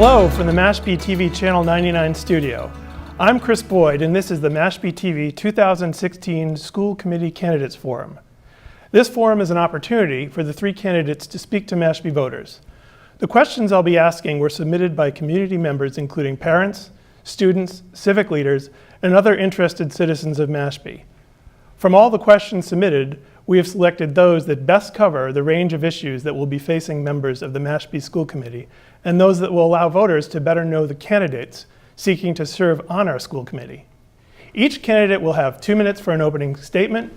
Hello from the Mashpee TV Channel 99 studio. I'm Chris Boyd, and this is the Mashpee TV 2016 School Committee Candidates Forum. This forum is an opportunity for the three candidates to speak to Mashpee voters. The questions I'll be asking were submitted by community members including parents, students, civic leaders, and other interested citizens of Mashpee. From all the questions submitted, we have selected those that best cover the range of issues that will be facing members of the Mashpee School Committee and those that will allow voters to better know the candidates seeking to serve on our school committee. Each candidate will have 2 minutes for an opening statement,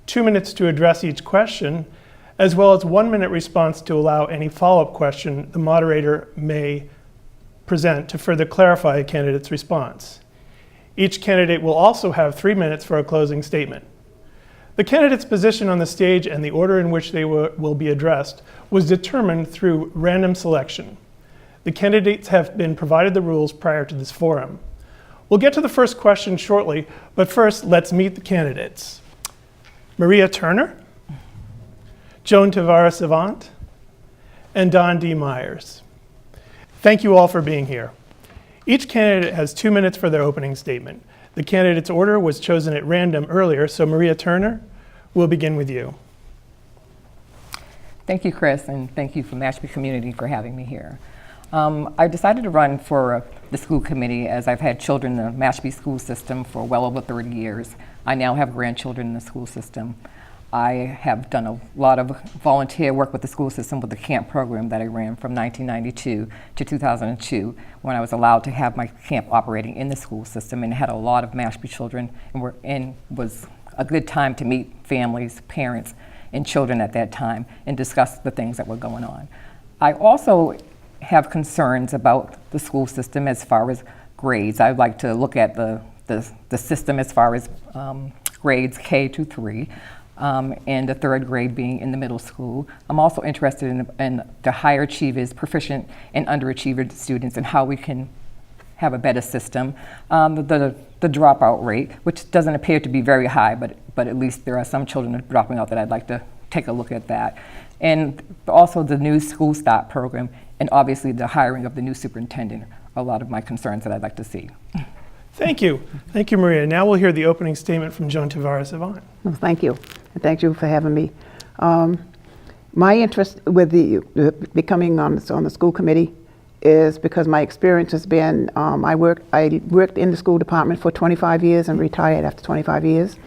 2 minutes to address each question, as well as 1 minute response to allow any follow-up question the moderator may present to further clarify a candidate's response. Each candidate will also have 3 minutes for a closing statement. The candidate's position on the stage and the order in which they will be addressed was determined through random selection. The candidates have been provided the rules prior to this forum. We'll get to the first question shortly, but first let's meet the candidates. Maria Turner, Joan Tavares-Avant, and Don D. Myers. Thank you all for being here. Each candidate has 2 minutes for their opening statement. The candidate's order was chosen at random earlier, so Maria Turner, we'll begin with you. Thank you, Chris, and thank you for Mashpee community for having me here. I decided to run for the school committee as I've had children in the Mashpee school system for well over 30 years. I now have grandchildren in the school system. I have done a lot of volunteer work with the school system with the camp program that I ran from 1992 to 2002 when I was allowed to have my camp operating in the school system and had a lot of Mashpee children and was a good time to meet families, parents, and children at that time and discuss the things that were going on. I also have concerns about the school system as far as grades. I'd like to look at the system as far as grades K to 3. And the third grade being in the middle school. I'm also interested in the higher achievers, proficient and underachiever students, and how we can have a better system. The dropout rate, which doesn't appear to be very high, but at least there are some children dropping out that I'd like to take a look at that. And also the new school start program, and obviously the hiring of the new superintendent are a lot of my concerns that I'd like to see. Thank you. Thank you, Maria. Now we'll hear the opening statement from Joan Tavares-Avant. Well, thank you. And thank you for having me. My interest with becoming on the school committee is because my experience has been, I worked in the school department for 25 years and retired after 25 years.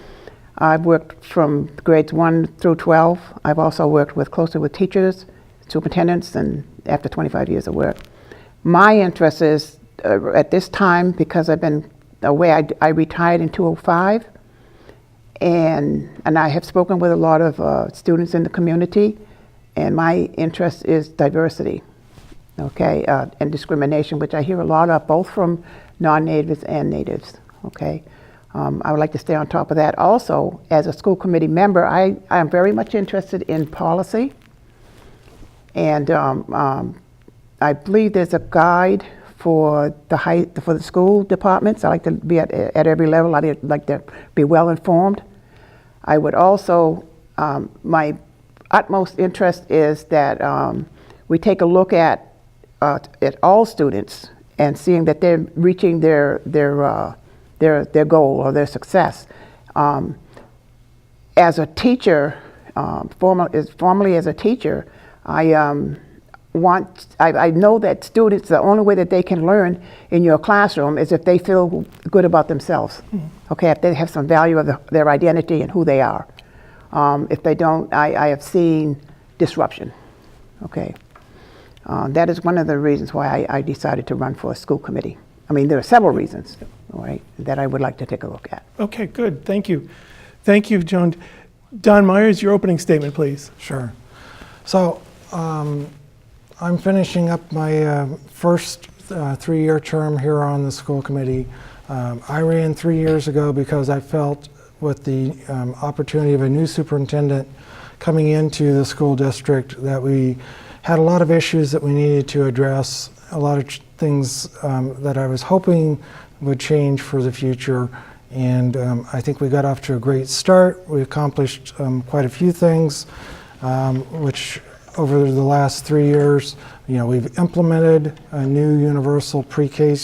I've worked from grades 1 through 12. I've also worked closely with teachers, superintendents, and after 25 years of work. My interest is at this time, because I've been away, I retired in 2005, and I have spoken with a lot of students in the community, and my interest is diversity, okay, and discrimination, which I hear a lot of, both from non-natives and natives, okay. I would like to stay on top of that. Also, as a school committee member, I am very much interested in policy, and I believe there's a guide for the school departments. I like to be at every level. I like to be well informed. I would also, my utmost interest is that we take a look at all students and seeing that they're reaching their goal or their success. As a teacher, formerly as a teacher, I know that students, the only way that they can learn in your classroom is if they feel good about themselves. Okay, if they have some value of their identity and who they are. If they don't, I have seen disruption. Okay, that is one of the reasons why I decided to run for a school committee. I mean, there are several reasons, all right, that I would like to take a look at. Okay, good, thank you. Thank you, Joan. Don Myers, your opening statement, please. Sure. So, I'm finishing up my first 3-year term here on the school committee. I ran 3 years ago because I felt with the opportunity of a new superintendent coming into the school district that we had a lot of issues that we needed to address, a lot of things that I was hoping would change for the future. And I think we got off to a great start. We accomplished quite a few things, which over the last 3 years, we've implemented a new universal pre-K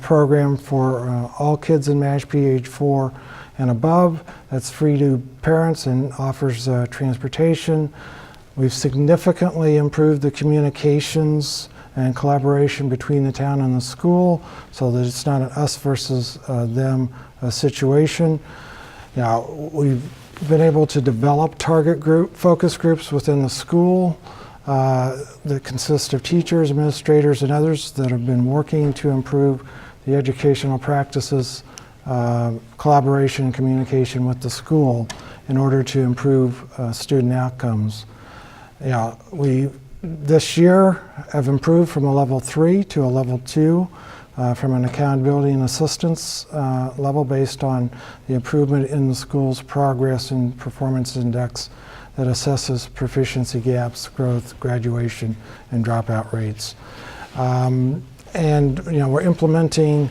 program for all kids in Mashpee age 4 and above. That's free to parents and offers transportation. We've significantly improved the communications and collaboration between the town and the school so that it's not an us versus them situation. We've been able to develop focus groups within the school that consist of teachers, administrators, and others that have been working to improve the educational practices, collaboration, and communication with the school in order to improve student outcomes. We this year have improved from a level 3 to a level 2 from an accountability and assistance level based on the improvement in the school's progress and performance index that assesses proficiency gaps, growth, graduation, and dropout rates. And we're implementing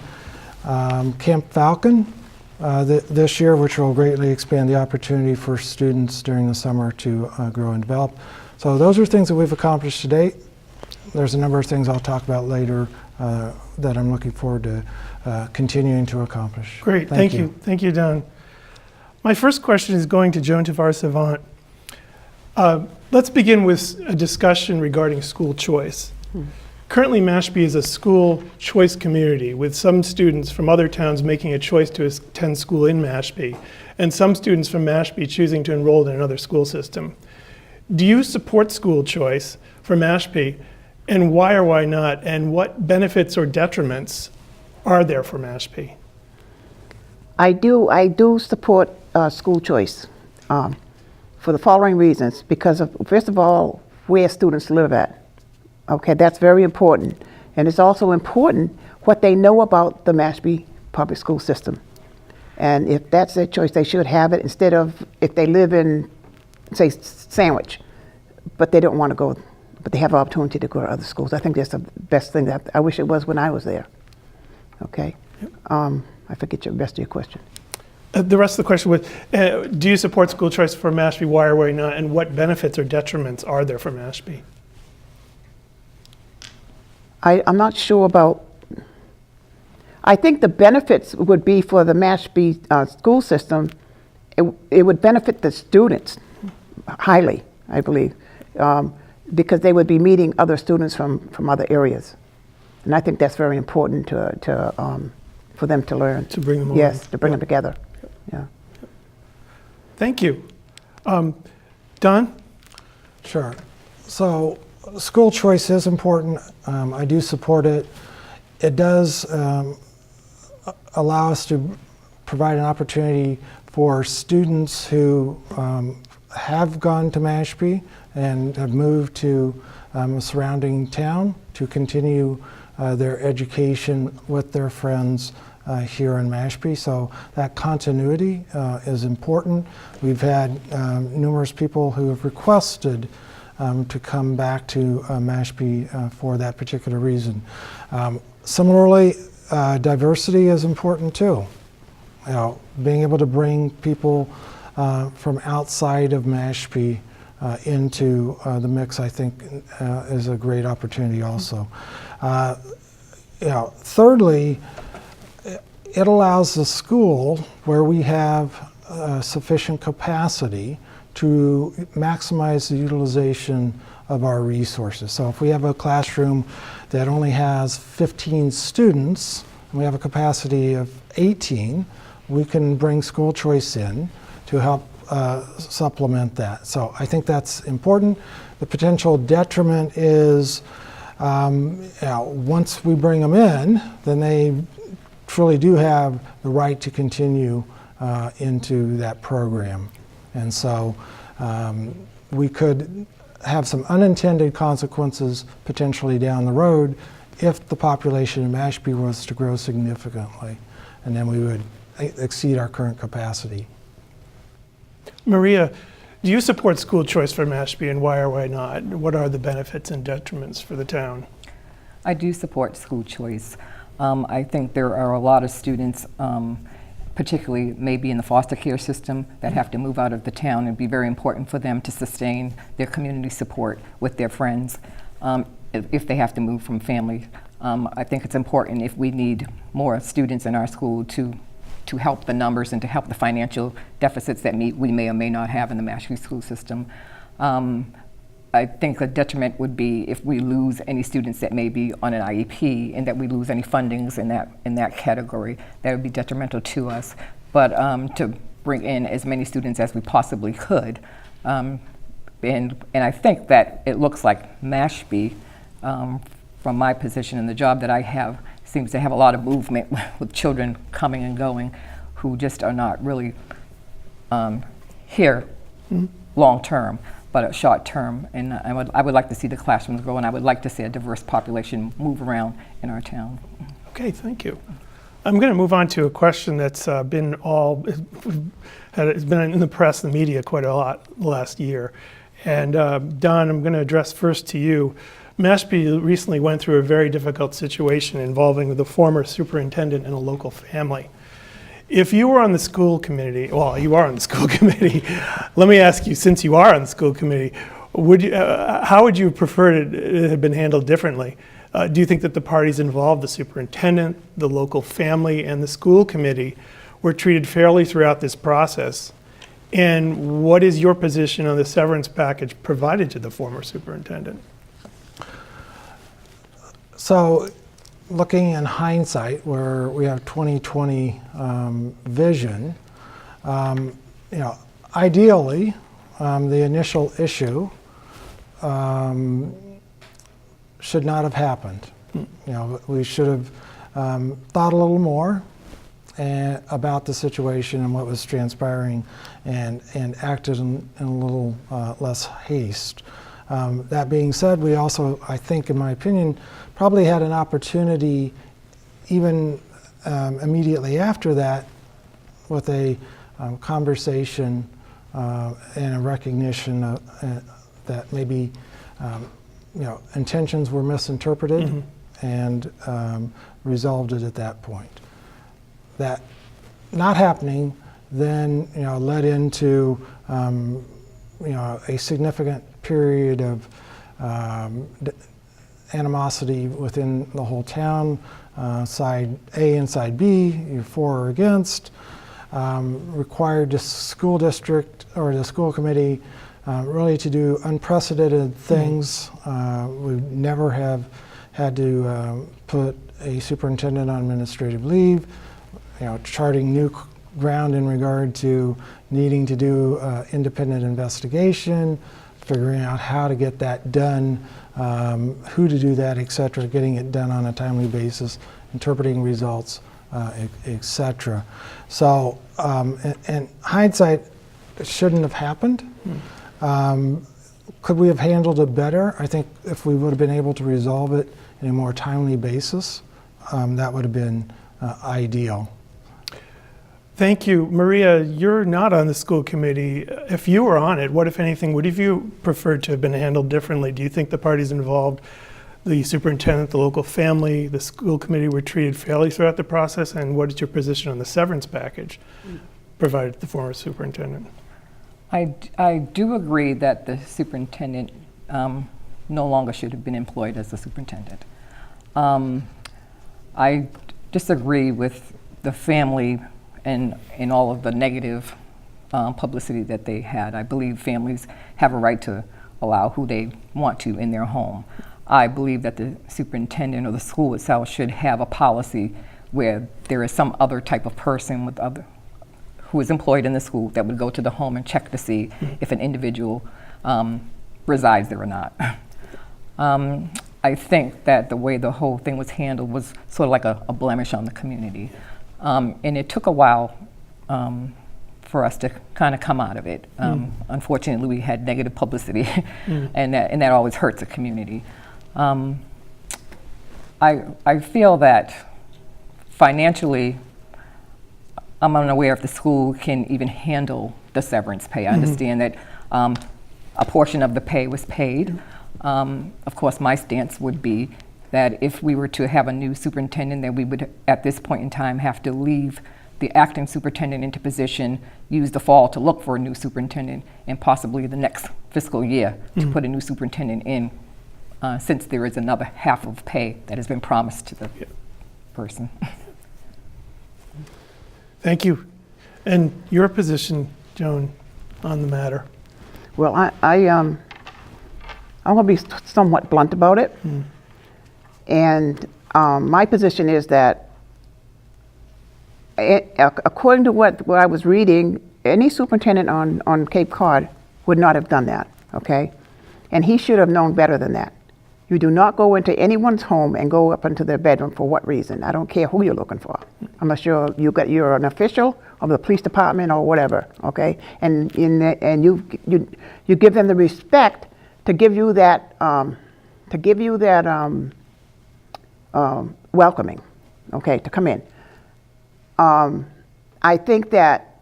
Camp Falcon this year, which will greatly expand the opportunity for students during the summer to grow and develop. So those are things that we've accomplished to date. There's a number of things I'll talk about later that I'm looking forward to continuing to accomplish. Great, thank you. Thank you, Don. My first question is going to Joan Tavares-Savant. Let's begin with a discussion regarding school choice. Currently, Mashpee is a school choice community with some students from other towns making a choice to attend school in Mashpee and some students from Mashpee choosing to enroll in another school system. Do you support school choice for Mashpee, and why or why not, and what benefits or detriments are there for Mashpee? I do support school choice for the following reasons. Because of, first of all, where students live at. Okay, that's very important. And it's also important what they know about the Mashpee public school system. And if that's their choice, they should have it instead of if they live in, say, Sandwich, but they don't want to go, but they have an opportunity to go to other schools. I think that's the best thing. That I wish it was when I was there. Okay. I forget the rest of your question. The rest of the question was, do you support school choice for Mashpee, why or why not, and what benefits or detriments are there for Mashpee? I'm not sure about, I think the benefits would be for the Mashpee school system, it would benefit the students highly, I believe, because they would be meeting other students from other areas. And I think that's very important for them to learn. To bring them along. Yes, to bring them together. Yeah. Thank you. Don? Sure. So school choice is important. I do support it. It does allow us to provide an opportunity for students who have gone to Mashpee and have moved to a surrounding town to continue their education with their friends here in Mashpee. So that continuity is important. We've had numerous people who have requested to come back to Mashpee for that particular reason. Similarly, diversity is important too. Being able to bring people from outside of Mashpee into the mix, I think, is a great opportunity also. Thirdly, it allows the school, where we have sufficient capacity, to maximize the utilization of our resources. So if we have a classroom that only has 15 students, and we have a capacity of 18, we can bring school choice in to help supplement that. So I think that's important. The potential detriment is once we bring them in, then they truly do have the right to continue into that program. And so we could have some unintended consequences potentially down the road if the population in Mashpee was to grow significantly, and then we would exceed our current capacity. Maria, do you support school choice for Mashpee, and why or why not? What are the benefits and detriments for the town? I do support school choice. I think there are a lot of students particularly maybe in the foster care system, that have to move out of the town. It'd be very important for them to sustain their community support with their friends if they have to move from family. I think it's important if we need more students in our school to help the numbers and to help the financial deficits that we may or may not have in the Mashpee school system. I think a detriment would be if we lose any students that may be on an IEP and that we lose any fundings in that category. That would be detrimental to us. But to bring in as many students as we possibly could. And I think that it looks like Mashpee, from my position and the job that I have, seems to have a lot of movement with children coming and going who just are not really here long term, but short term. And I would like to see the classrooms grow, and I would like to see a diverse population move around in our town. Okay, thank you. I'm going to move on to a question that's been it's been in the press and the media quite a lot last year. And Don, I'm going to address first to you. Mashpee recently went through a very difficult situation involving the former superintendent and a local family. If you were on the school committee, well, you are on the school committee. Let me ask you, since you are on the school committee, how would you have preferred it had been handled differently? Do you think that the parties involved, the superintendent, the local family, and the school committee, were treated fairly throughout this process? And what is your position on the severance package provided to the former superintendent? So, looking in hindsight, where we have 20/20 vision, ideally, the initial issue should not have happened. We should have thought a little more about the situation and what was transpiring, and acted in a little less haste. That being said, we also, I think, in my opinion, probably had an opportunity, even immediately after that, with a conversation and a recognition that maybe intentions were misinterpreted, and resolved it at that point. That not happening then led into a significant period of animosity within the whole town, side A and side B, you're for or against, required the school district or the school committee really to do unprecedented things. We never have had to put a superintendent on administrative leave, charting new ground in regard to needing to do independent investigation, figuring out how to get that done, who to do that, et cetera, getting it done on a timely basis, interpreting results, et cetera. So, in hindsight, it shouldn't have happened. Could we have handled it better? I think if we would have been able to resolve it in a more timely basis, that would have been ideal. Thank you. Maria, you're not on the school committee. If you were on it, what, if anything, would have you preferred to have been handled differently? Do you think the parties involved, the superintendent, the local family, the school committee, were treated fairly throughout the process? And what is your position on the severance package provided to the former superintendent? I do agree that the superintendent no longer should have been employed as the superintendent. I disagree with the family and all of the negative publicity that they had. I believe families have a right to allow who they want to in their home. I believe that the superintendent or the school itself should have a policy where there is some other type of person who is employed in the school that would go to the home and check to see if an individual resides there or not. I think that the way the whole thing was handled was sort of like a blemish on the community. And it took a while for us to kind of come out of it. Unfortunately, we had negative publicity, and that always hurts a community. I feel that financially, I'm unaware if the school can even handle the severance pay. I understand that a portion of the pay was paid. Of course, my stance would be that if we were to have a new superintendent, that we would, at this point in time, have to leave the acting superintendent into position, use the fall to look for a new superintendent, and possibly the next fiscal year to put a new superintendent in, since there is another half of pay that has been promised to the person. Thank you. And your position, Joan, on the matter? Well, I'm going to be somewhat blunt about it. And my position is that, according to what I was reading, any superintendent on Cape Cod would not have done that, okay? And he should have known better than that. You do not go into anyone's home and go up into their bedroom for what reason. I don't care who you're looking for, unless you're an official of the police department or whatever, okay? And you give them the respect to give you that welcoming, okay, to come in. I think that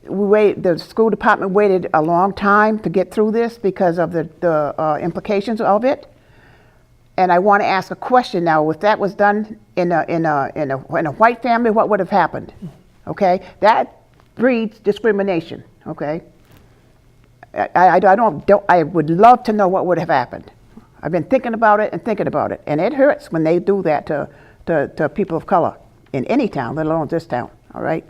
the school department waited a long time to get through this because of the implications of it. And I want to ask a question now. If that was done in a white family, what would have happened? Okay, that breeds discrimination. Okay, I would love to know what would have happened. I've been thinking about it, and it hurts when they do that to people of color in any town, let alone this town. All right.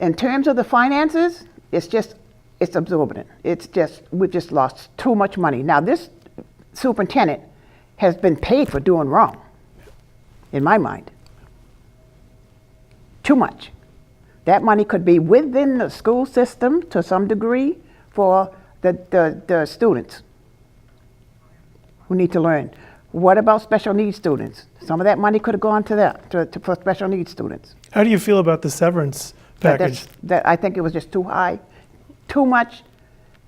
In terms of the finances, it's absorbent. We've just lost too much money. Now, this superintendent has been paid for doing wrong, in my mind. Too much. That money could be within the school system to some degree for the students who need to learn. What about special needs students? Some of that money could have gone to that, for special needs students. How do you feel about the severance package? I think it was just too high, too much.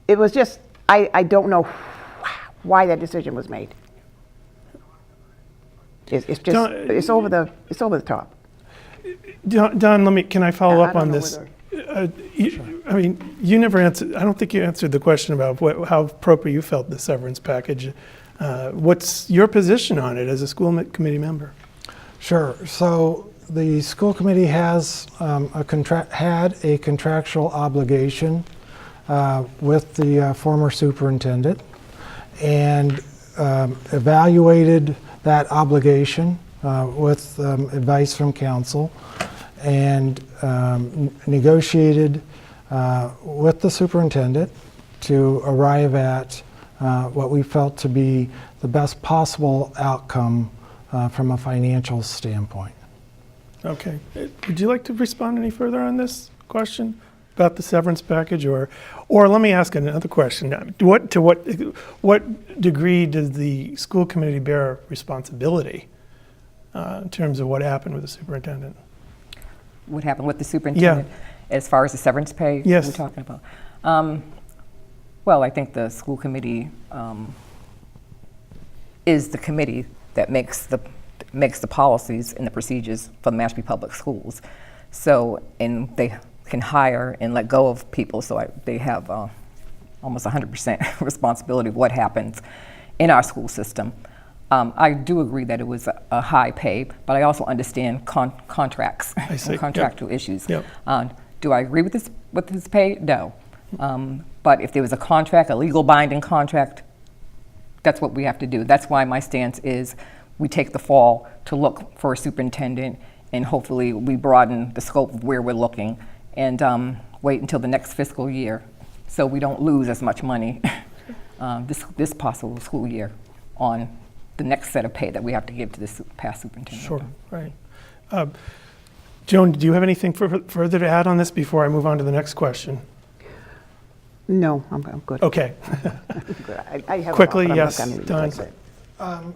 It was just, I don't know why that decision was made. It's just, it's over the top. Don, can I follow up on this? Sure. I mean, you never answered, I don't think you answered the question about how appropriate you felt the severance package. What's your position on it as a school committee member? Sure. So the school committee has had a contractual obligation with the former superintendent, and evaluated that obligation with advice from counsel, and negotiated with the superintendent to arrive at what we felt to be the best possible outcome from a financial standpoint. Okay. Would you like to respond any further on this question about the severance package, or let me ask another question. To what degree does the school committee bear responsibility in terms of what happened with the superintendent? What happened with the superintendent as far as the severance pay Yes. we're talking about? Well, I think the school committee is the committee that makes the policies and the procedures for the Mashpee Public Schools. So, and they can hire and let go of people, so they have almost 100% responsibility of what happens in our school system. I do agree that it was a high pay, but I also understand contracts and contractual issues. Yep. Do I agree with this pay? No. But if there was a contract, a legal binding contract, that's what we have to do. That's why my stance is we take the fall to look for a superintendent, and hopefully we broaden the scope of where we're looking, and wait until the next fiscal year so we don't lose as much money this possible school year on the next set of pay that we have to give to this past superintendent. Sure, right. Joan, do you have anything further to add on this before I move on to the next question? No, I'm good. Okay. I have Quickly, a lot, yes, but I'm not Don. gonna do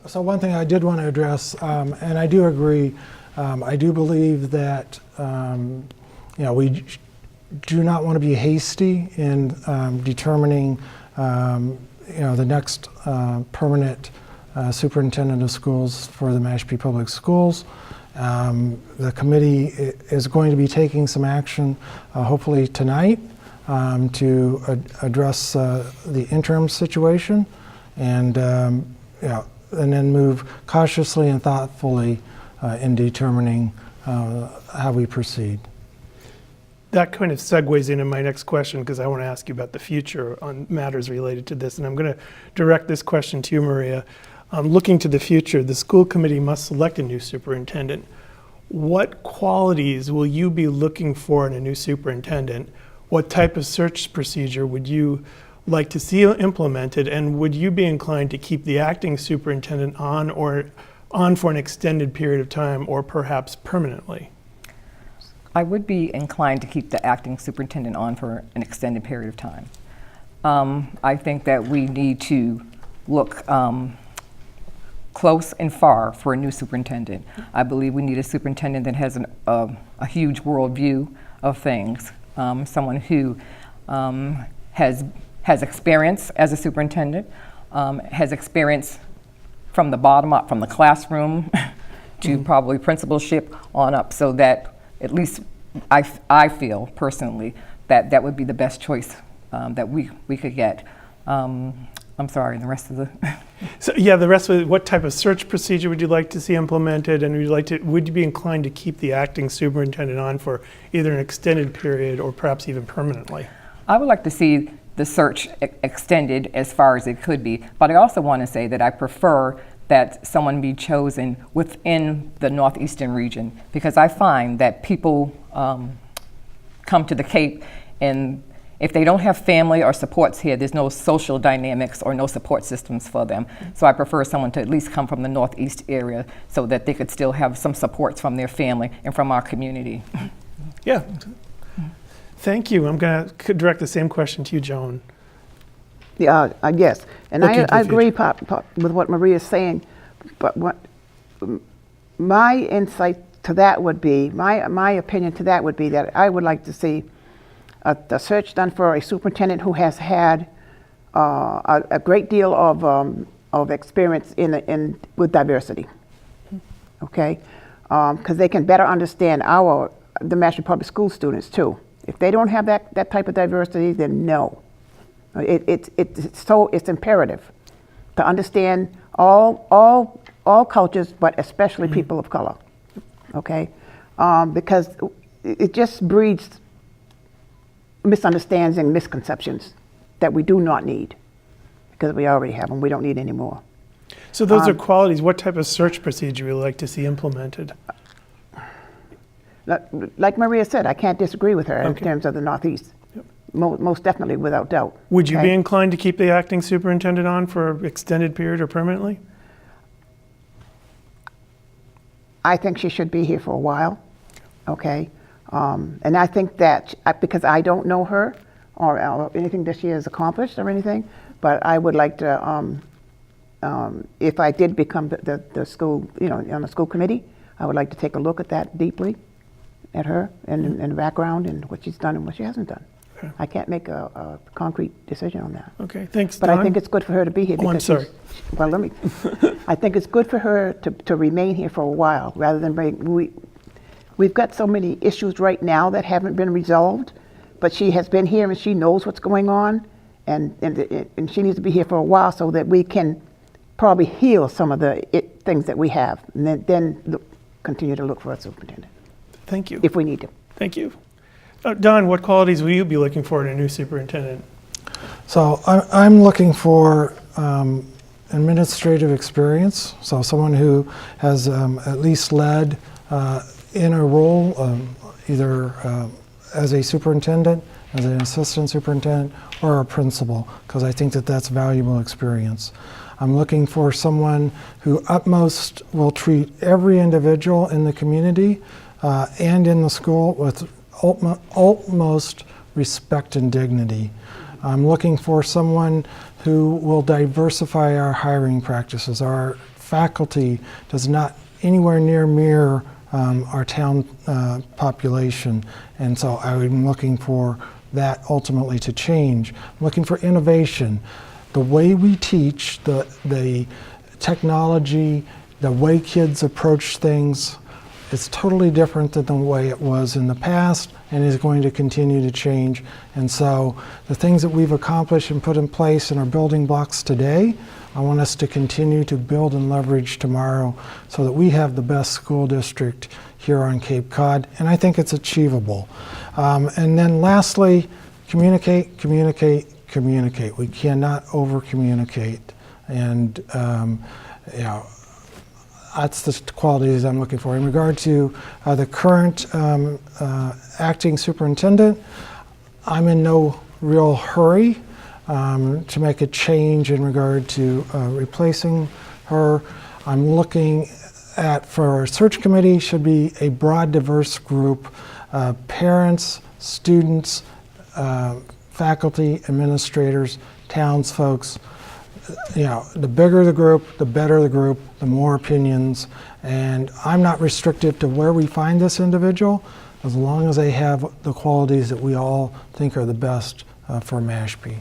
it. So one thing I did want to address, and I do agree, I do believe that we do not want to be hasty in determining the next permanent superintendent of schools for the Mashpee Public Schools. The committee is going to be taking some action, hopefully tonight, to address the interim situation, and then move cautiously and thoughtfully in determining how we proceed. That kind of segues into my next question, because I want to ask you about the future on matters related to this. And I'm going to direct this question to you, Maria. Looking to the future, the school committee must select a new superintendent. What qualities will you be looking for in a new superintendent? What type of search procedure would you like to see implemented? And would you be inclined to keep the acting superintendent on for an extended period of time, or perhaps permanently? I would be inclined to keep the acting superintendent on for an extended period of time. I think that we need to look close and far for a new superintendent. I believe we need a superintendent that has a huge worldview of things, someone who has experience as a superintendent, has experience from the bottom up, from the classroom to probably principalship on up, so that at least I feel personally that that would be the best choice that we could get. I'm sorry, and the rest of the... So yeah, the rest of it, what type of search procedure would you like to see implemented? And would you be inclined to keep the acting superintendent on for either an extended period or perhaps even permanently? I would like to see the search extended as far as it could be, but I also want to say that I prefer that someone be chosen within the Northeastern region, because I find that people come to the Cape, and if they don't have family or supports here, there's no social dynamics or no support systems for them. So I prefer someone to at least come from the Northeast area so that they could still have some supports from their family and from our community. Yeah. Thank you. I'm going to direct the same question to you, Joan. Yeah, yes, and Looking to the I agree with what Maria is saying, but what my insight to that would be, my opinion to that would be that I would like to see a search done for a superintendent who has had a great deal of experience with diversity. Okay, because they can better understand the Mashpee Public School students too. If they don't have that type of diversity, then no. It's imperative to understand all cultures, but especially people of color. Okay, because it just breeds misunderstandings and misconceptions that we do not need, because we already have them. We don't need any more. So those are qualities. What type of search procedure would you like to see implemented? Like Maria said, I can't disagree with her in terms of the Northeast. Yep. Most definitely, without doubt. Would you be inclined to keep the acting superintendent on for an extended period or permanently? I think she should be here for a while. Okay. And I think that, because I don't know her or anything that she has accomplished or anything, but I would like to, if I did become the school, on the school committee, I would like to take a look at that deeply, at her and the background and what she's done and what she hasn't done. Okay. I can't make a concrete decision on that. Okay, thanks, But Don. I think it's good for her to be here. Oh, I'm because sorry. Well, I think it's good for her to remain here for a while, rather than we've got so many issues right now that haven't been resolved, but she has been here and she knows what's going on, and she needs to be here for a while so that we can probably heal some of the things that we have, and then continue to look for a superintendent. Thank you. If we need to. Thank you. Don, what qualities will you be looking for in a new superintendent? So I'm looking for administrative experience, so someone who has at least led in a role, either as a superintendent, as an assistant superintendent, or a principal, because I think that that's valuable experience. I'm looking for someone who utmost will treat every individual in the community and in the school with utmost respect and dignity. I'm looking for someone who will diversify our hiring practices. Our faculty does not anywhere near mirror our town population, and so I'm looking for that ultimately to change. I'm looking for innovation. The way we teach, the technology, the way kids approach things It's totally different than the way it was in the past and is going to continue to change. And so the things that we've accomplished and put in place in our building blocks today, I want us to continue to build and leverage tomorrow so that we have the best school district here on Cape Cod, and I think it's achievable. And then lastly, communicate, communicate, communicate. We cannot over-communicate. And you know, that's the qualities I'm looking for. In regard to the current acting superintendent, I'm in no real hurry to make a change in regard to replacing her. I'm looking at, for our search committee, should be a broad, diverse group, parents, students, faculty, administrators, townsfolk. You know, the bigger the group, the better the group, the more opinions. And I'm not restricted to where we find this individual, as long as they have the qualities that we all think are the best for Mashpee.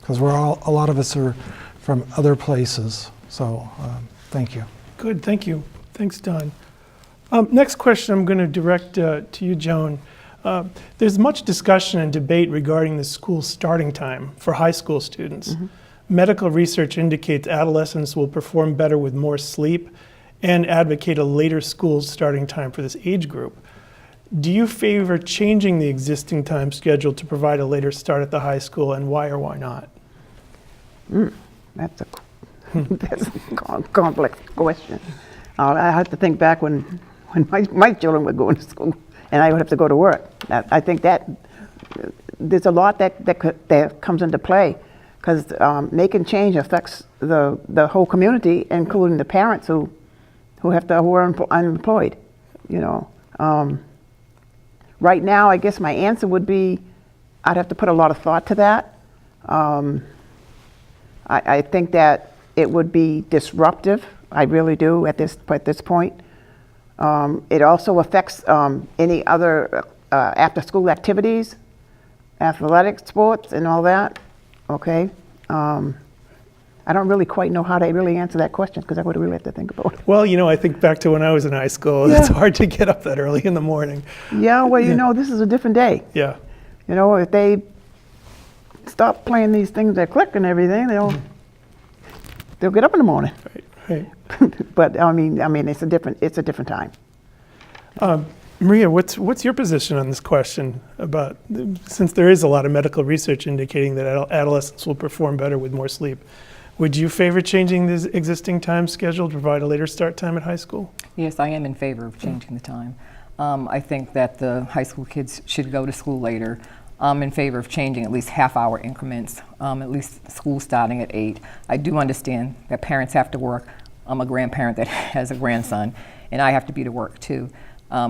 Because a lot of us are from other places. So thank you. Good, thank you. Thanks, Don. Next question I'm going to direct to you, Joan. There's much discussion and debate regarding the school starting time for high school students. Mm-hmm. Medical research indicates adolescents will perform better with more sleep and advocate a later school starting time for this age group. Do you favor changing the existing time schedule to provide a later start at the high school, and why or why not? That's a complex question. I have to think back when my children were going to school and I would have to go to work. I think that there's a lot that comes into play, because making change affects the whole community, including the parents who are unemployed. You know, right now, I guess my answer would be I'd have to put a lot of thought to that. I think that it would be disruptive. I really do at this point. It also affects any other after-school activities, athletic sports, and all that. Okay. I don't really quite know how to really answer that question, because I would really have to think about it. Well, you know, I think back to when I was in high school. Yeah. It's hard to get up that early in the morning. Yeah, well, you know, this is a different day. Yeah. You know, if they stop playing these things that click and everything, they'll get up in the morning. Right. But I mean, it's a different time. Maria, what's your position on this question about, since there is a lot of medical research indicating that adolescents will perform better with more sleep, would you favor changing this existing time schedule to provide a later start time at high school? Yes, I am in favor of changing the time. I think that the high school kids should go to school later. I'm in favor of changing at least half-hour increments, at least school starting at 8. I do understand that parents have to work. I'm a grandparent that has a grandson, and I have to be to work too.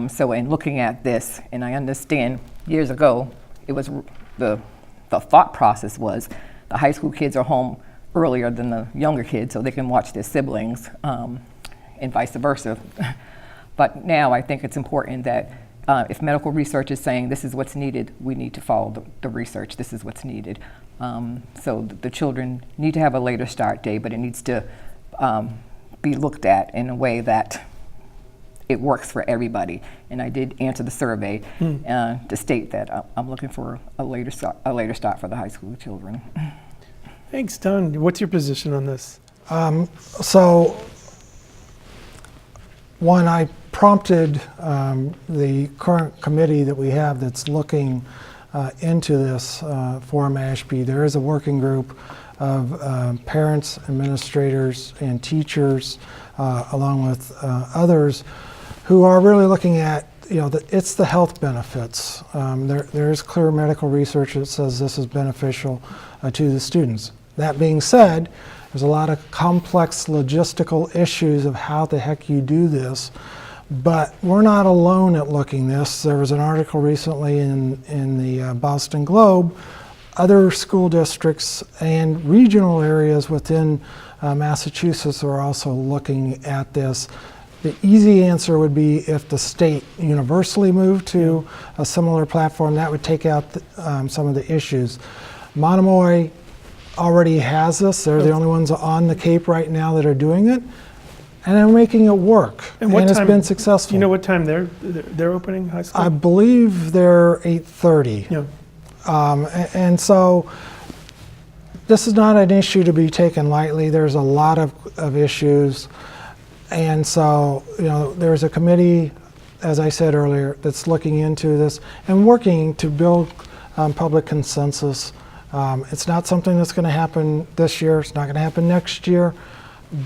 So in looking at this, and I understand years ago, it was the thought process was the high school kids are home earlier than the younger kids so they can watch their siblings, and vice versa. But now I think it's important that if medical research is saying this is what's needed, we need to follow the research. This is what's needed. So the children need to have a later start date, but it needs to be looked at in a way that it works for everybody. And I did answer the survey to state that I'm looking for a later start for the high school children. Thanks, Don. What's your position on this? So, one, I prompted the current committee that we have that's looking into this for Mashpee. There is a working group of parents, administrators, and teachers, along with others, who are really looking at, it's the health benefits. There is clear medical research that says this is beneficial to the students. That being said, there's a lot of complex logistical issues of how the heck you do this, but we're not alone at looking this. There was an article recently in the Boston Globe. Other school districts and regional areas within Massachusetts are also looking at this. The easy answer would be if the state universally moved to a similar platform, that would take out some of the issues. Monomoy already has this. They're the only ones on the Cape right now that are doing it. and they're making it work, And what it's time- been successful. Do you know what time they're opening high school? I believe they're 8:30. Yeah. And so this is not an issue to be taken lightly. There's a lot of issues. And so, there's a committee, as I said earlier, that's looking into this and working to build public consensus. It's not something that's going to happen this year. It's not going to happen next year.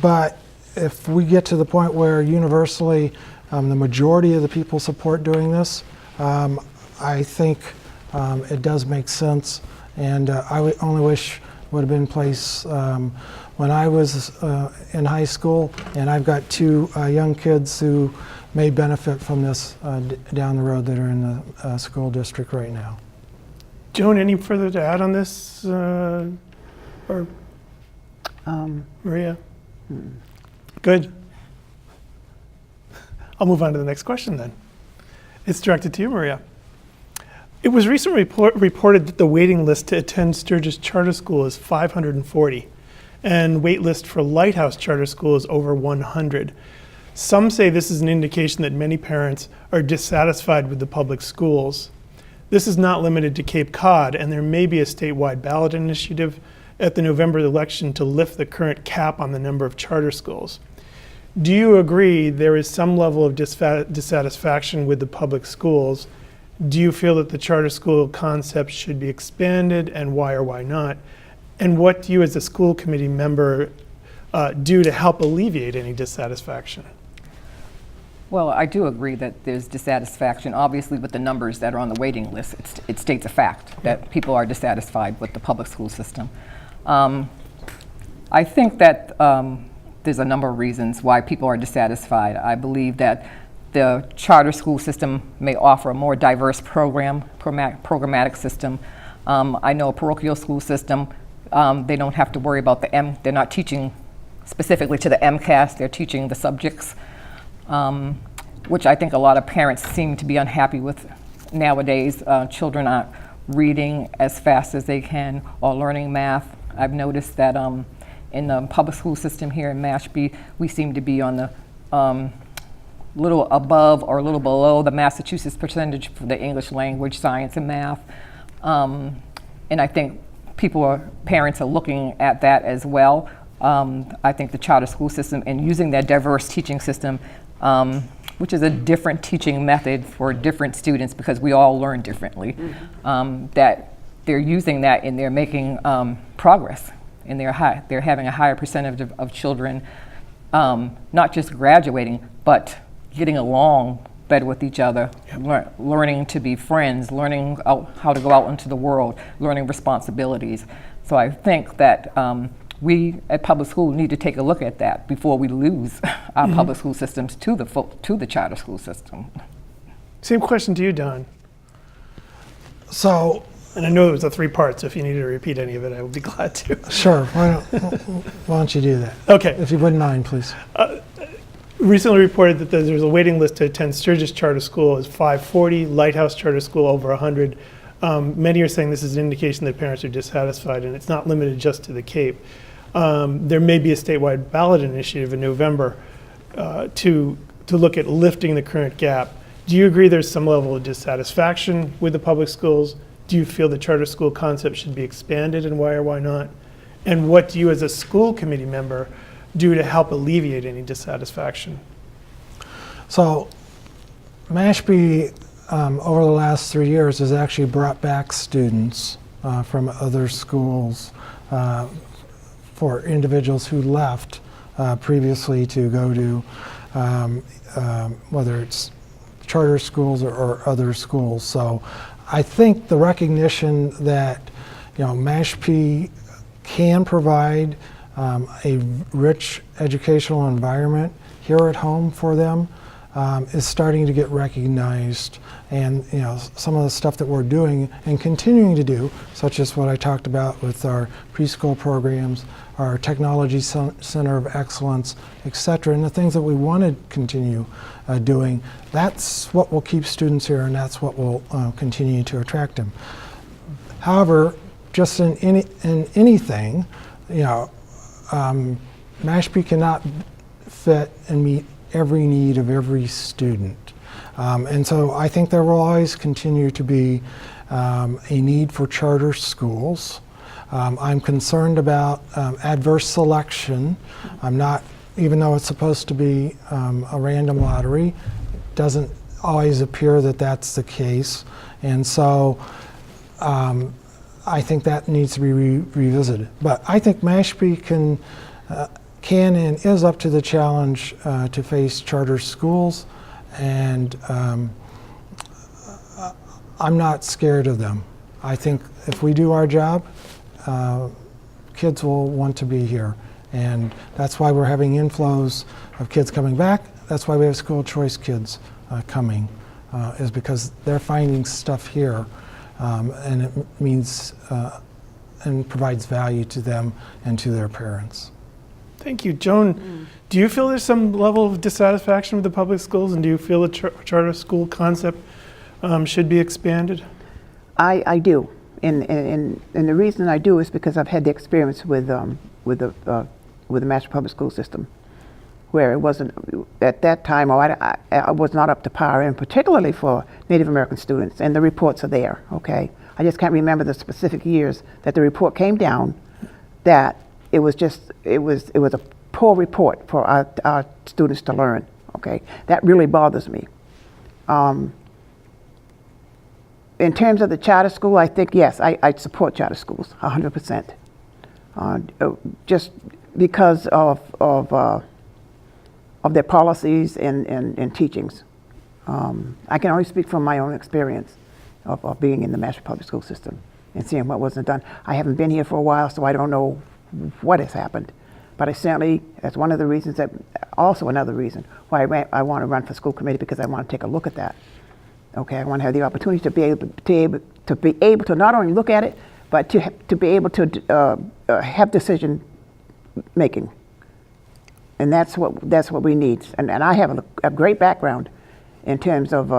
But if we get to the point where universally the majority of the people support doing this, I think it does make sense. And I only wish would have been in place when I was in high school, and I've got two young kids who may benefit from this down the road that are in the school district right now. Joan, any further to add on this, or Maria? Good. I'll move on to the next question then. It's directed to you, Maria. It was recently reported that the waiting list to attend Sturgis Charter School is 540, and wait list for Lighthouse Charter School is over 100. Some say this is an indication that many parents are dissatisfied with the public schools. This is not limited to Cape Cod, and there may be a statewide ballot initiative at the November election to lift the current cap on the number of charter schools. Do you agree there is some level of dissatisfaction with the public schools? Do you feel that the charter school concept should be expanded, and why or why not? And what do you as a school committee member do to help alleviate any dissatisfaction? Well, I do agree that there's dissatisfaction. Obviously, with the numbers that are on the waiting list, it states a fact that people are dissatisfied with the public school system. I think that there's a number of reasons why people are dissatisfied. I believe that the charter school system may offer a more diverse programmatic system. I know a parochial school system, they don't have to worry about they're not teaching specifically to the MCAS, they're teaching the subjects, which I think a lot of parents seem to be unhappy with nowadays. Children aren't reading as fast as they can or learning math. I've noticed that in the public school system here in Mashpee, we seem to be on the little above or a little below the Massachusetts percentage for the English language, science, and math. And I think parents are looking at that as well. I think the charter school system and using that diverse teaching system, which is a different teaching method for different students because we all learn differently, that they're using that and they're making progress. And they're having a higher percentage of children not just graduating, but getting along better with each other, learning to be friends, learning how to go out into the world, learning responsibilities. So I think that we at public school need to take a look at that before we lose our public school systems to the charter school system. Same question to you, Don. So, and I know there was 3 parts. If you need to repeat any of it, I would be glad to. sure, why don't you do that? Okay. If you wouldn't mind, please. Recently reported that there's a waiting list to attend Sturgis Charter School is 540, Lighthouse Charter School over 100. Many are saying this is an indication that parents are dissatisfied, and it's not limited just to the Cape. There may be a statewide ballot initiative in November to look at lifting the current gap. Do you agree there's some level of dissatisfaction with the public schools? Do you feel the charter school concept should be expanded, and why or why not? And what do you as a school committee member do to help alleviate any dissatisfaction? So, Mashpee, over the last 3 years, has actually brought back students from other schools for individuals who left previously to go to whether it's charter schools or other schools. So I think the recognition that Mashpee can provide a rich educational environment here at home for them is starting to get recognized. And some of the stuff that we're doing and continuing to do, such as what I talked about with our preschool programs, our technology center of excellence, et cetera, and the things that we want to continue doing, that's what will keep students here, and that's what will continue to attract them. However, just in anything, Mashpee cannot fit and meet every need of every student. And so I think there will always continue to be a need for charter schools. I'm concerned about adverse selection. I'm not, even though it's supposed to be a random lottery, it doesn't always appear that that's the case. And so I think that needs to be revisited. But I think Mashpee can and is up to the challenge to face charter schools, and I'm not scared of them. I think if we do our job, kids will want to be here. And that's why we're having inflows of kids coming back. That's why we have school choice kids coming, is because they're finding stuff here, and it means and provides value to them and to their parents. Thank you. Joan, do you feel there's some level of dissatisfaction with the public schools, and do you feel the charter school concept should be expanded? I do, and the reason I do is because I've had the experience with the Mashpee public school system, where it wasn't at that time, or I was not up to par, and particularly for Native American students. And the reports are there. Okay, I just can't remember the specific years that the report came down. That it was a poor report for our students to learn. Okay, that really bothers me. In terms of the charter school, I think, yes, I support charter schools 100%. Just because of their policies and teachings. I can only speak from my own experience of being in the Mashpee public school system and seeing what wasn't done. I haven't been here for a while, so I don't know what has happened. But I certainly, that's one of the reasons also another reason why I want to run for school committee, because I want to take a look at that. Okay, I want to have the opportunity to be able to not only look at it, but to be able to have decision making. And that's what we need. And I have a great background in terms of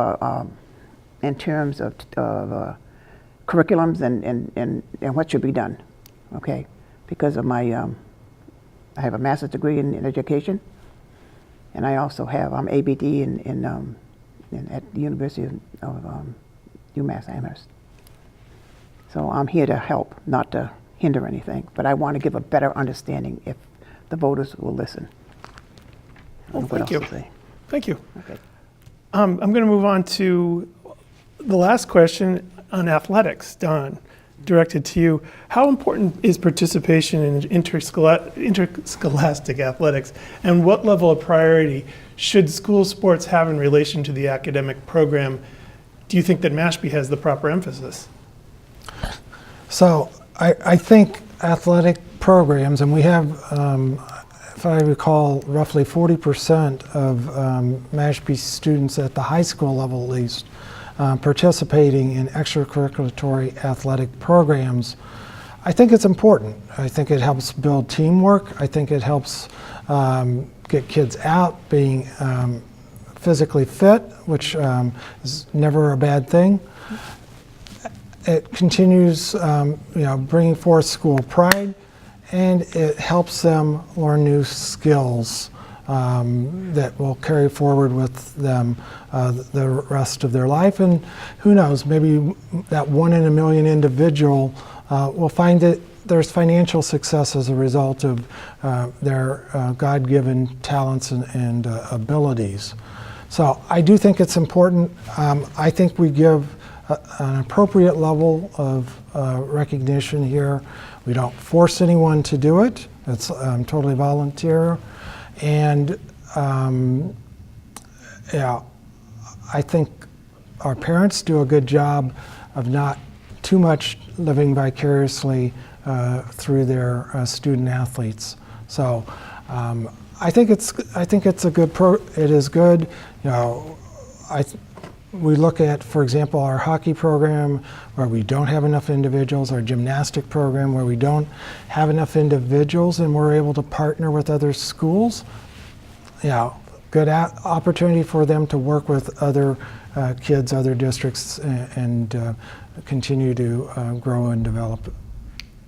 curriculums and what should be done. Okay, because of my I have a master's degree in education, and I also have ABD at the University of UMass Amherst. So I'm here to help, not to hinder anything, but I want to give a better understanding if the voters will listen. Well, thank you. Thank you. Okay. I'm going to move on to the last question on athletics. Don, directed to you. How important is participation in interscholastic athletics, and what level of priority should school sports have in relation to the academic program? Do you think that Mashpee has the proper emphasis? So I think athletic programs, and we have, if I recall, roughly 40% of Mashpee students at the high school level at least participating in extracurricular athletic programs. I think it's important. I think it helps build teamwork. I think it helps get kids out being physically fit, which is never a bad thing. It continues, bringing forth school pride, and it helps them learn new skills that will carry forward with them the rest of their life. And who knows, maybe that 1 in a million individual will find that there's financial success as a result of their God-given talents and abilities. So I do think it's important. I think we give an appropriate level of recognition here. We don't force anyone to do it. It's totally volunteer. And I think our parents do a good job of not too much living vicariously through their student athletes. So I think it's a good it is good. We look at, for example, our hockey program where we don't have enough individuals, our gymnastic program where we don't have enough individuals, and we're able to partner with other schools. Good opportunity for them to work with other kids, other districts, and continue to grow and develop.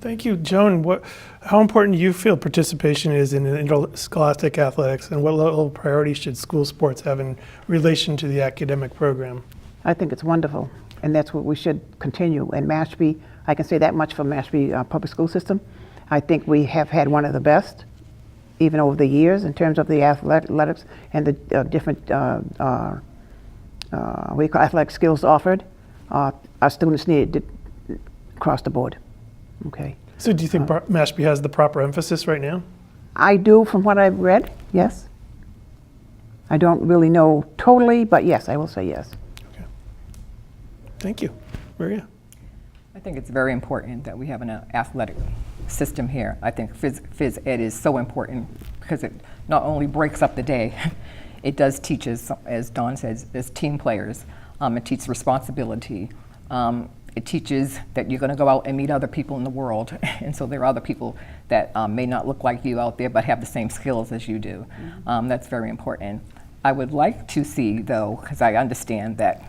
Thank you. Joan, how important do you feel participation is in interscholastic athletics, and what level of priority should school sports have in relation to the academic program? I think it's wonderful, and that's what we should continue. And Mashpee, I can say that much for Mashpee public school system. I think we have had one of the best, even over the years, in terms of the athletics and the different athletic skills offered. Our students need it across the board. Okay. So do you think Mashpee has the proper emphasis right now? I do, from what I've read, yes. I don't really know totally, but yes, I will say yes. Okay. Thank you. Maria? I think it's very important that we have an athletic system here. I think phys ed is so important because it not only breaks up the day, it does teach us, as Dawn says, as team players. It teaches responsibility. It teaches that you're going to go out and meet other people in the world, and so there are other people that may not look like you out there but have the same skills as you do. That's very important. I would like to see, though, because I understand that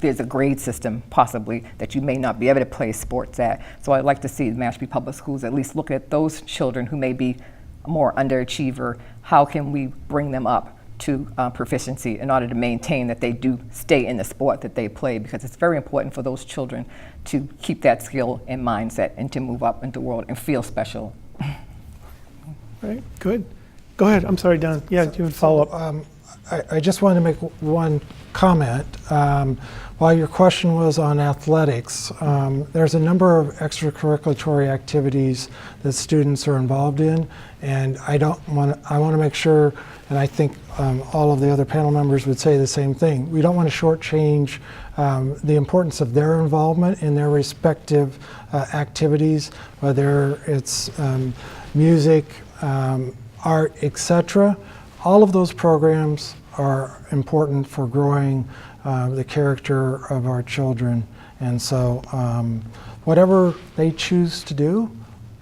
there's a grade system possibly that you may not be able to play sports at. So I'd like to see Mashpee Public Schools at least look at those children who may be more underachiever. How can we bring them up to proficiency in order to maintain that they do stay in the sport that they play, because it's very important for those children to keep that skill and mindset and to move up into the world and feel special. Right, good. Go ahead, I'm sorry, Don. Yeah, do you have a follow-up? I just wanted to make one comment. While your question was on athletics, there's a number of extracurricular activities that students are involved in, and I want to make sure, and I think all of the other panel members would say the same thing. We don't want to shortchange the importance of their involvement in their respective activities, whether it's music, art, etc. All of those programs are important for growing the character of our children. And so whatever they choose to do,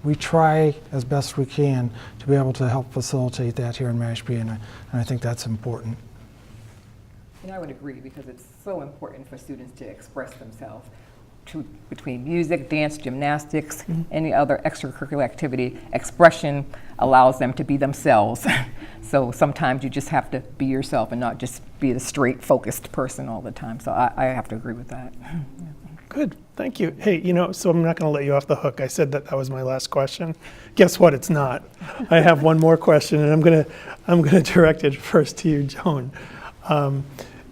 we try as best we can to be able to help facilitate that here in Mashpee, and I think that's important. And I would agree, because it's so important for students to express themselves between music, dance, gymnastics, any other extracurricular activity. Expression allows them to be themselves. So sometimes you just have to be yourself and not just be the straight focused person all the time. So I have to agree with that. Good, thank you. Hey, so I'm not going to let you off the hook. I said that was my last question. Guess what? It's not. I have one more question, and I'm going to direct it first to you, Joan.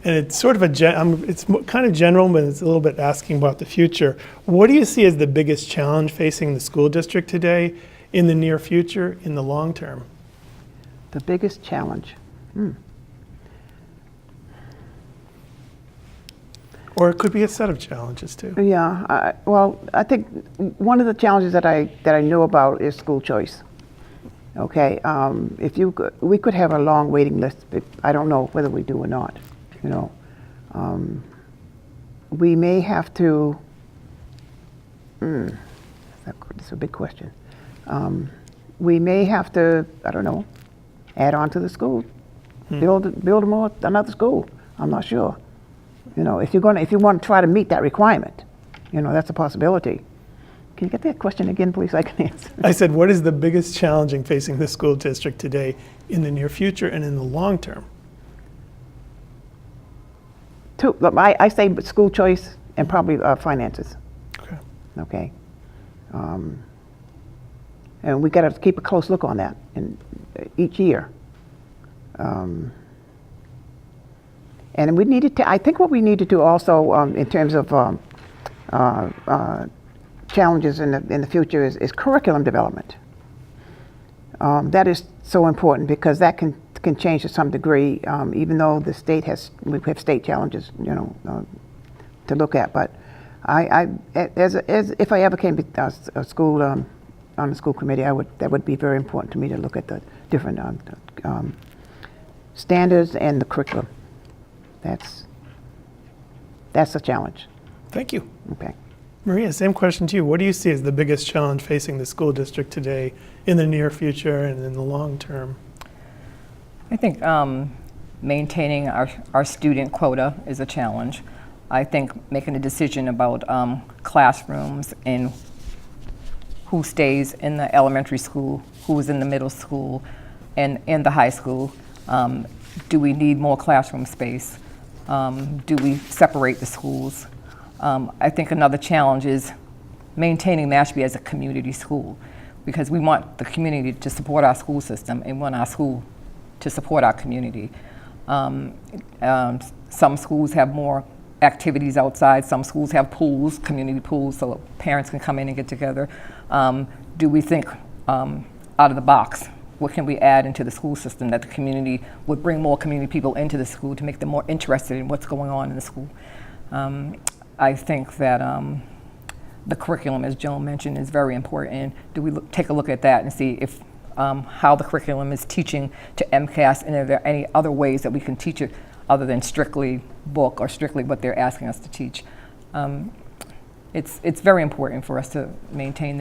And it's sort of it's kind of general, but it's a little bit asking about the future. What do you see as the biggest challenge facing the school district today, in the near future, in the long term? The biggest challenge. Or it could be a set of challenges too. Yeah, well, I think one of the challenges that I know about is school choice. Okay, we could have a long waiting list, but I don't know whether we do or not. We may have to. That's a big question. We may have to, I don't know, add on to the school, build another school. I'm not sure. If you want to try to meet that requirement, that's a possibility. Can you get that question again, please? I can answer. I said, what is the biggest challenge facing the school district today, in the near future and in the long term? I say school choice and probably finances. Okay. Okay. And we got to keep a close look on that each year. And we needed to. I think what we need to do also, in terms of challenges in the future, is curriculum development. That is so important, because that can change to some degree, even though we have state challenges, to look at. But if I ever came to a school on the school committee, that would be very important to me to look at the different standards and the curriculum. That's a challenge. Thank you. Okay. Maria, same question to you. What do you see as the biggest challenge facing the school district today, in the near future and in the long term? I think maintaining our student quota is a challenge. I think making a decision about classrooms and who stays in the elementary school, who is in the middle school, and in the high school? Do we need more classroom space? Do we separate the schools? I think another challenge is maintaining Mashpee as a community school, because we want the community to support our school system and want our school to support our community. Some schools have more activities outside. Some schools have pools, community pools, so parents can come in and get together. Do we think out of the box? What can we add into the school system that the community would bring more community people into the school to make them more interested in what's going on in the school? I think that the curriculum, as Joan mentioned, is very important. Do we take a look at that and see if how the curriculum is teaching to MCAS, and are there any other ways that we can teach it other than strictly book or strictly what they're asking us to teach? It's very important for us to maintain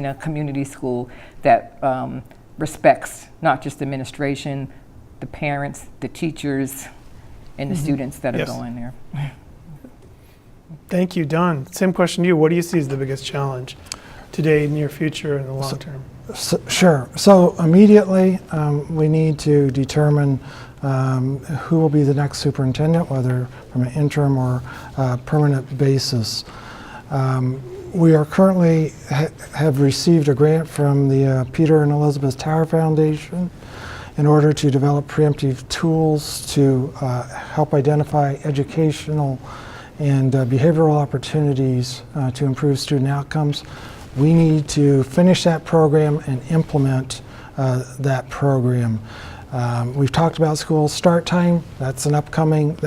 a community school that respects not just administration, the parents, the teachers, and the students that are going there. Thank you, Don. Same question to you. What do you see as the biggest challenge today, near future, and the long term? Sure. So immediately, we need to determine who will be the next superintendent, whether from an interim or permanent basis. We are currently have received a grant from the Peter and Elizabeth Tower Foundation in order to develop preemptive tools to help identify educational and behavioral opportunities to improve student outcomes. We need to finish that program and implement that program. We've talked about school start time. That's an upcoming,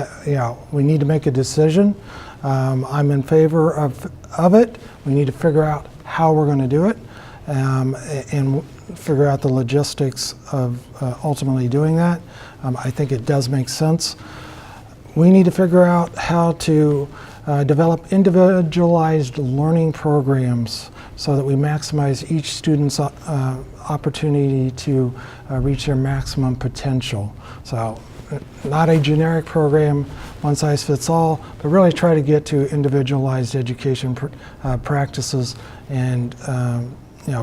we need to make a decision. I'm in favor of it. We need to figure out how we're going to do it and figure out the logistics of ultimately doing that. I think it does make sense. We need to figure out how to develop individualized learning programs so that we maximize each student's opportunity to reach their maximum potential. So not a generic program, one size fits all, but really try to get to individualized education practices, and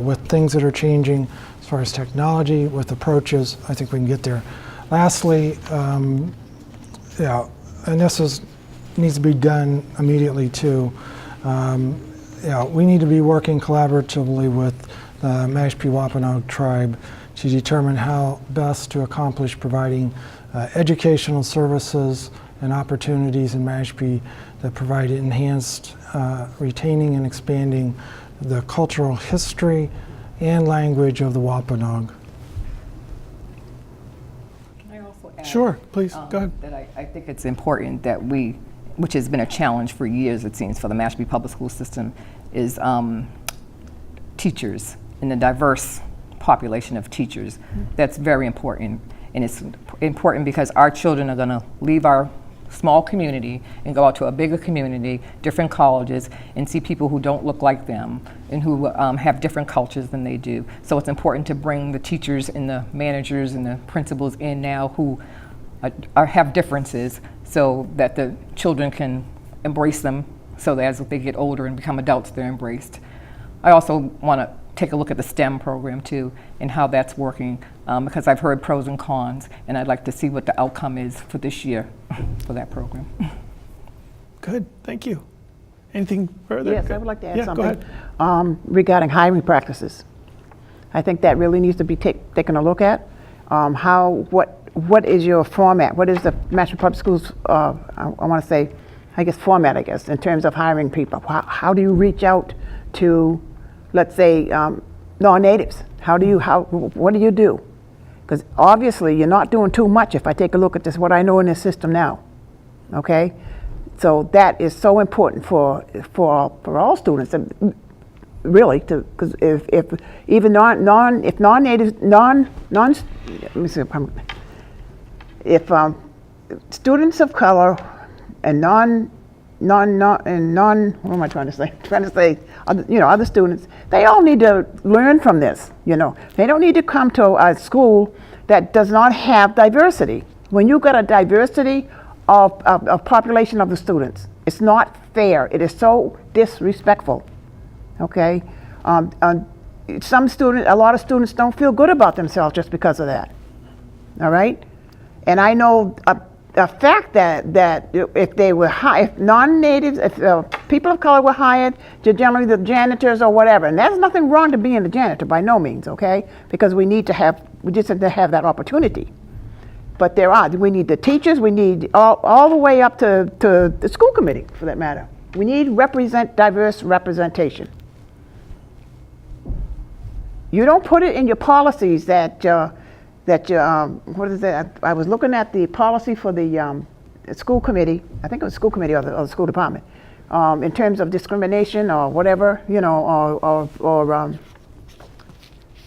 with things that are changing as far as technology, with approaches, I think we can get there. Lastly, and this needs to be done immediately too. We need to be working collaboratively with the Mashpee-Wampanoag tribe to determine how best to accomplish providing educational services and opportunities in Mashpee that provide enhanced retaining and expanding the cultural history and language of the Wampanoag. Can I also add? Sure, please, go ahead. That I think it's important that we, which has been a challenge for years, it seems, for the Mashpee Public School System, is teachers and the diverse population of teachers. That's very important. And it's important because our children are going to leave our small community and go out to a bigger community, different colleges, and see people who don't look like them and who have different cultures than they do. So it's important to bring the teachers and the managers and the principals in now who have differences, so that the children can embrace them, so that as they get older and become adults, they're embraced. I also want to take a look at the STEM program too, and how that's working, because I've heard pros and cons, and I'd like to see what the outcome is for this year for that program. Good, thank you. Anything further? Yes, I would like to add Go something ahead. regarding hiring practices. I think that really needs to be taken a look at. What is your format? What is the Mashpee Public Schools, I want to say, format, in terms of hiring people? How do you reach out to, let's say, non-natives? What do you do? Because obviously you're not doing too much if I take a look at what I know in this system now, okay? So that is so important for all students, really, because if even non-natives, let me see, if students of color and what am I trying to say? Other students, they all need to learn from this, They don't need to come to a school that does not have diversity. When you've got a diversity of population of the students, it's not fair. It is so disrespectful, okay? A lot of students don't feel good about themselves just because of that. All right? And I know a fact that if they were if non-natives, if people of color were hired, generally the janitors or whatever, and there's nothing wrong to being the janitor by no means, okay? Because we just have to have that opportunity. But we need the teachers, we need all the way up to the school committee, for that matter. We need diverse representation. You don't put it in your policies what is that? I was looking at the policy for the school committee. I think it was school committee or the school department, in terms of discrimination or whatever, or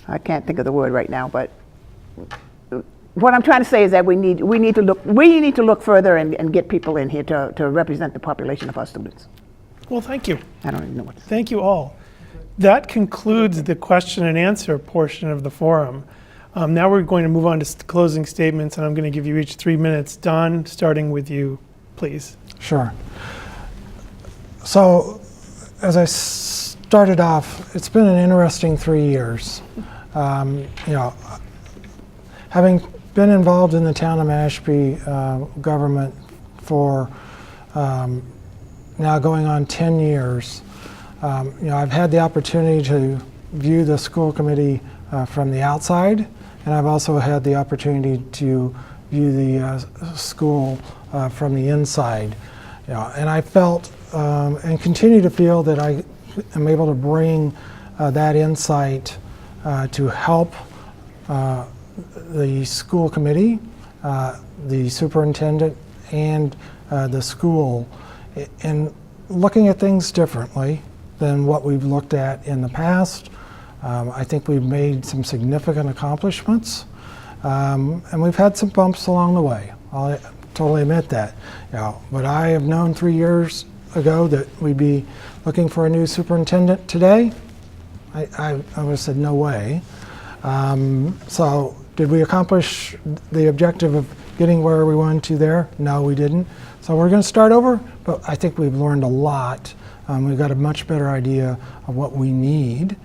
I can't think of the word right now. But what I'm trying to say is that we need to look further and get people in here to represent the population of our students. Well, thank you. I don't even know what to say. Thank you all. That concludes the question and answer portion of the forum. Now we're going to move on to closing statements, and I'm going to give you each 3 minutes. Don, starting with you, please. Sure. So, as I started off, it's been an interesting 3 years. Having been involved in the town of Mashpee government for now going on 10 years, I've had the opportunity to view the school committee from the outside, and I've also had the opportunity to view the school from the inside. And I felt and continue to feel that I am able to bring that insight to help the school committee, the superintendent, and the school in looking at things differently than what we've looked at in the past. I think we've made some significant accomplishments, and we've had some bumps along the way. I'll totally admit that. But I have known 3 years ago that we'd be looking for a new superintendent today. I would have said no way. So did we accomplish the objective of getting where we wanted to there? No, we didn't. So we're going to start over, but I think we've learned a lot. We've got a much better idea of what we need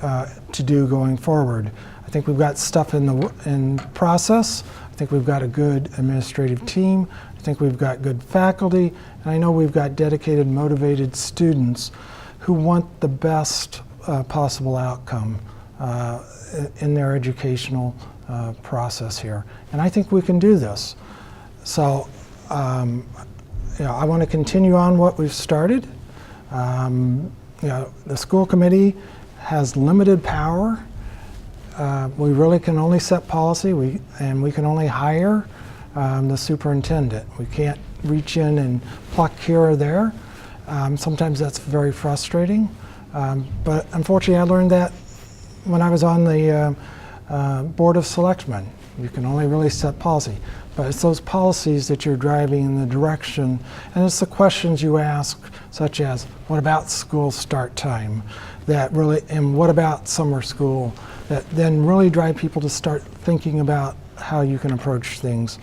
to do going forward. I think we've got stuff in process. I think we've got a good administrative team. I think we've got good faculty. And I know we've got dedicated, motivated students who want the best possible outcome in their educational process here. And I think we can do this. So I want to continue on what we've started. The school committee has limited power. We really can only set policy, and we can only hire the superintendent. We can't reach in and pluck here or there. Sometimes that's very frustrating. But unfortunately, I learned that when I was on the Board of Selectmen. You can only really set policy. But it's those policies that you're driving in the direction, and it's the questions you ask, such as, what about school start time? And what about summer school? That then really drive people to start thinking about how you can approach things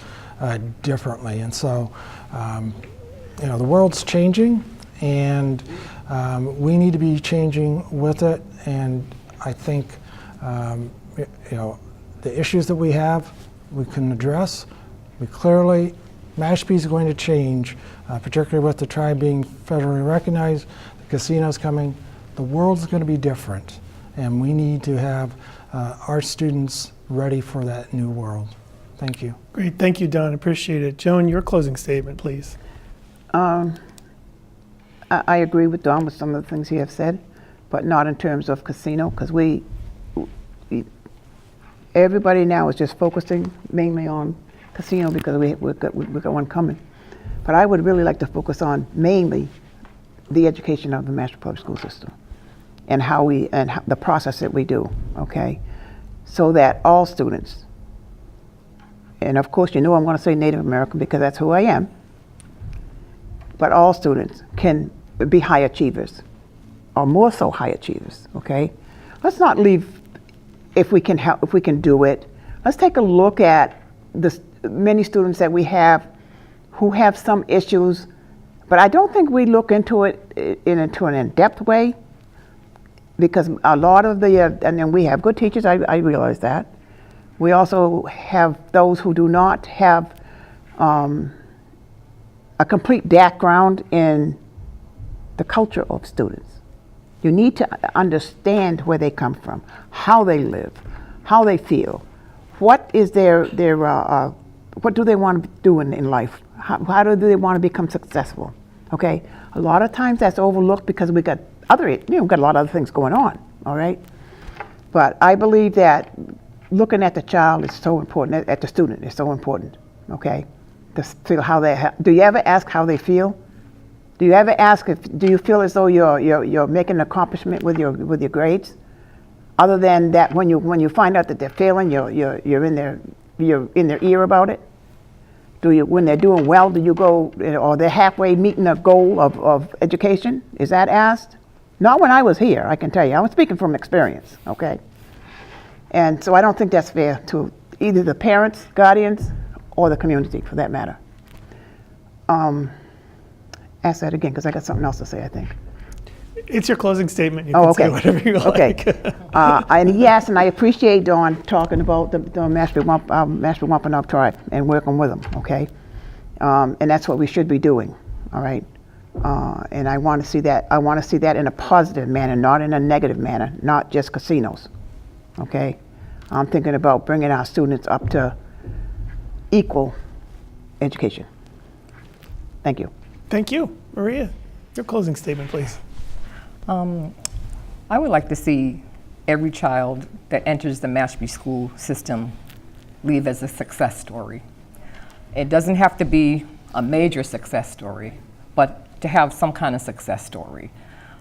differently. And so, the world's changing, and we need to be changing with it. And I think, the issues that we have, we can address. Mashpee is going to change, particularly with the tribe being federally recognized, the casinos coming. The world's going to be different, and we need to have our students ready for that new world. Thank you. Great, thank you, Don, appreciate it. Joan, your closing statement, please. I agree with Don with some of the things he has said, but not in terms of casino, because everybody now is just focusing mainly on casino because we've got one coming. But I would really like to focus on mainly the education of the Mashpee Public School System and the process that we do, okay? So that all students, and of course I'm going to say Native American because that's who I am, but all students can be high achievers, or more so high achievers, okay? Let's not leave, if we can do it, let's take a look at the many students that we have who have some issues, but I don't think we look into it into an in-depth way. because a lot of the, and then we have good teachers, I realize that. We also have those who do not have a complete background in the culture of students. You need to understand where they come from, how they live, how they feel, what is what do they want to do in life, how do they want to become successful, okay? A lot of times that's overlooked because we got we've got a lot of other things going on, all right? But I believe that looking at the child is so important, at the student is so important, okay? To feel how do you ever ask how they feel? Do you ever ask do you feel as though you're making an accomplishment with your grades? Other than that, when you find out that they're failing, you're in their ear about it. When they're doing well, do you go, or they're halfway meeting a goal of education? Is that asked? Not when I was here, I can tell you. I'm speaking from experience, okay? And so I don't think that's fair to either the parents, guardians, or the community, for that matter. Ask that again, because I got something else to say, I think. It's your closing statement. You Oh, can okay. say whatever you like. Okay. And yes, and I appreciate Dawn talking about the Mashpee Wampanoag tribe and working with them, okay? And that's what we should be doing, all right? And I want to see that. I want to see that in a positive manner, not in a negative manner, not just casinos, okay? I'm thinking about bringing our students up to equal education. Thank you. Thank you. Maria, your closing statement, please. I would like to see every child that enters the Mashpee school system leave as a success story. It doesn't have to be a major success story, but to have some kind of success story.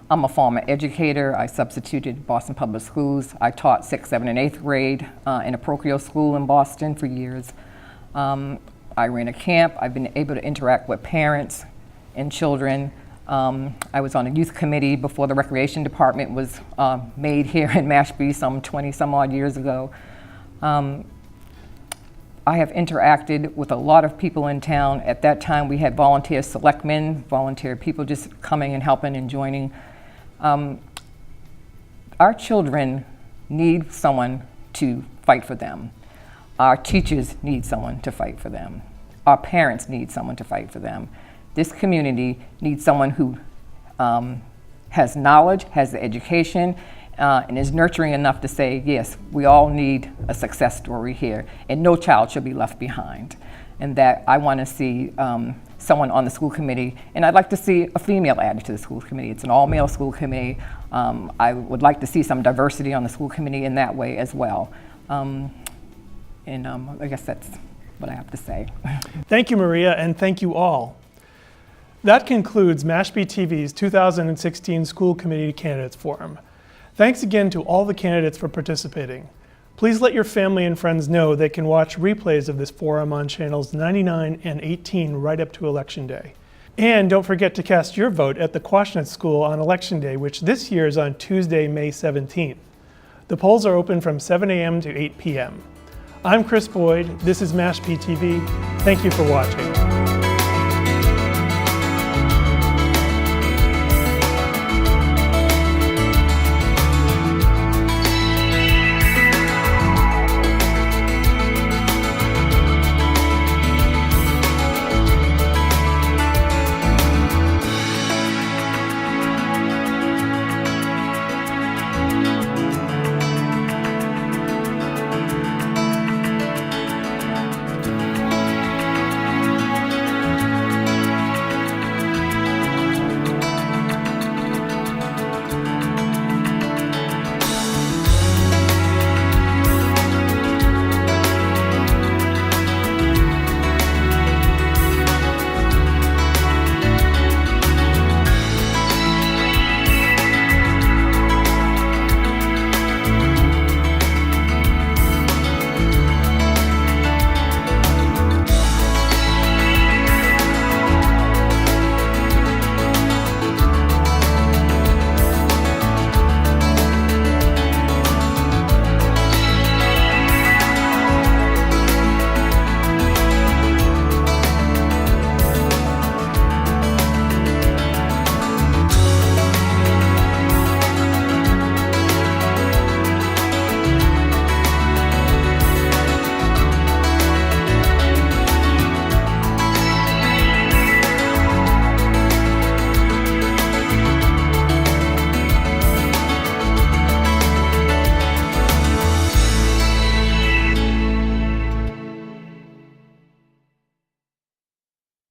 I'm a former educator. I substituted Boston Public Schools. I taught 6th, 7th, and 8th grade in a parochial school in Boston for years. I ran a camp. I've been able to interact with parents and children. I was on a youth committee before the recreation department was made here in Mashpee some 20 some odd years ago. I have interacted with a lot of people in town. At that time we had volunteer selectmen, volunteer people just coming and helping and joining. Our children need someone to fight for them. Our teachers need someone to fight for them. Our parents need someone to fight for them. This community needs someone who has knowledge, has the education, and is nurturing enough to say, yes, we all need a success story here, and no child should be left behind. And that I want to see someone on the school committee, and I'd like to see a female added to the school committee. It's an all-male school committee. I would like to see some diversity on the school committee in that way as well. I guess that's what I have to say. Thank you, Maria, and thank you all. That concludes Mashpee TV's 2016 School Committee Candidates Forum. Thanks again to all the candidates for participating. Please let your family and friends know they can watch replays of this forum on channels 99 and 18 right up to Election Day. And don't forget to cast your vote at the Quashnet School on Election Day, which this year is on Tuesday, May 17th. The polls are open from 7 a.m. to 8 p.m. I'm Chris Boyd. This is Mashpee TV. Thank you for watching.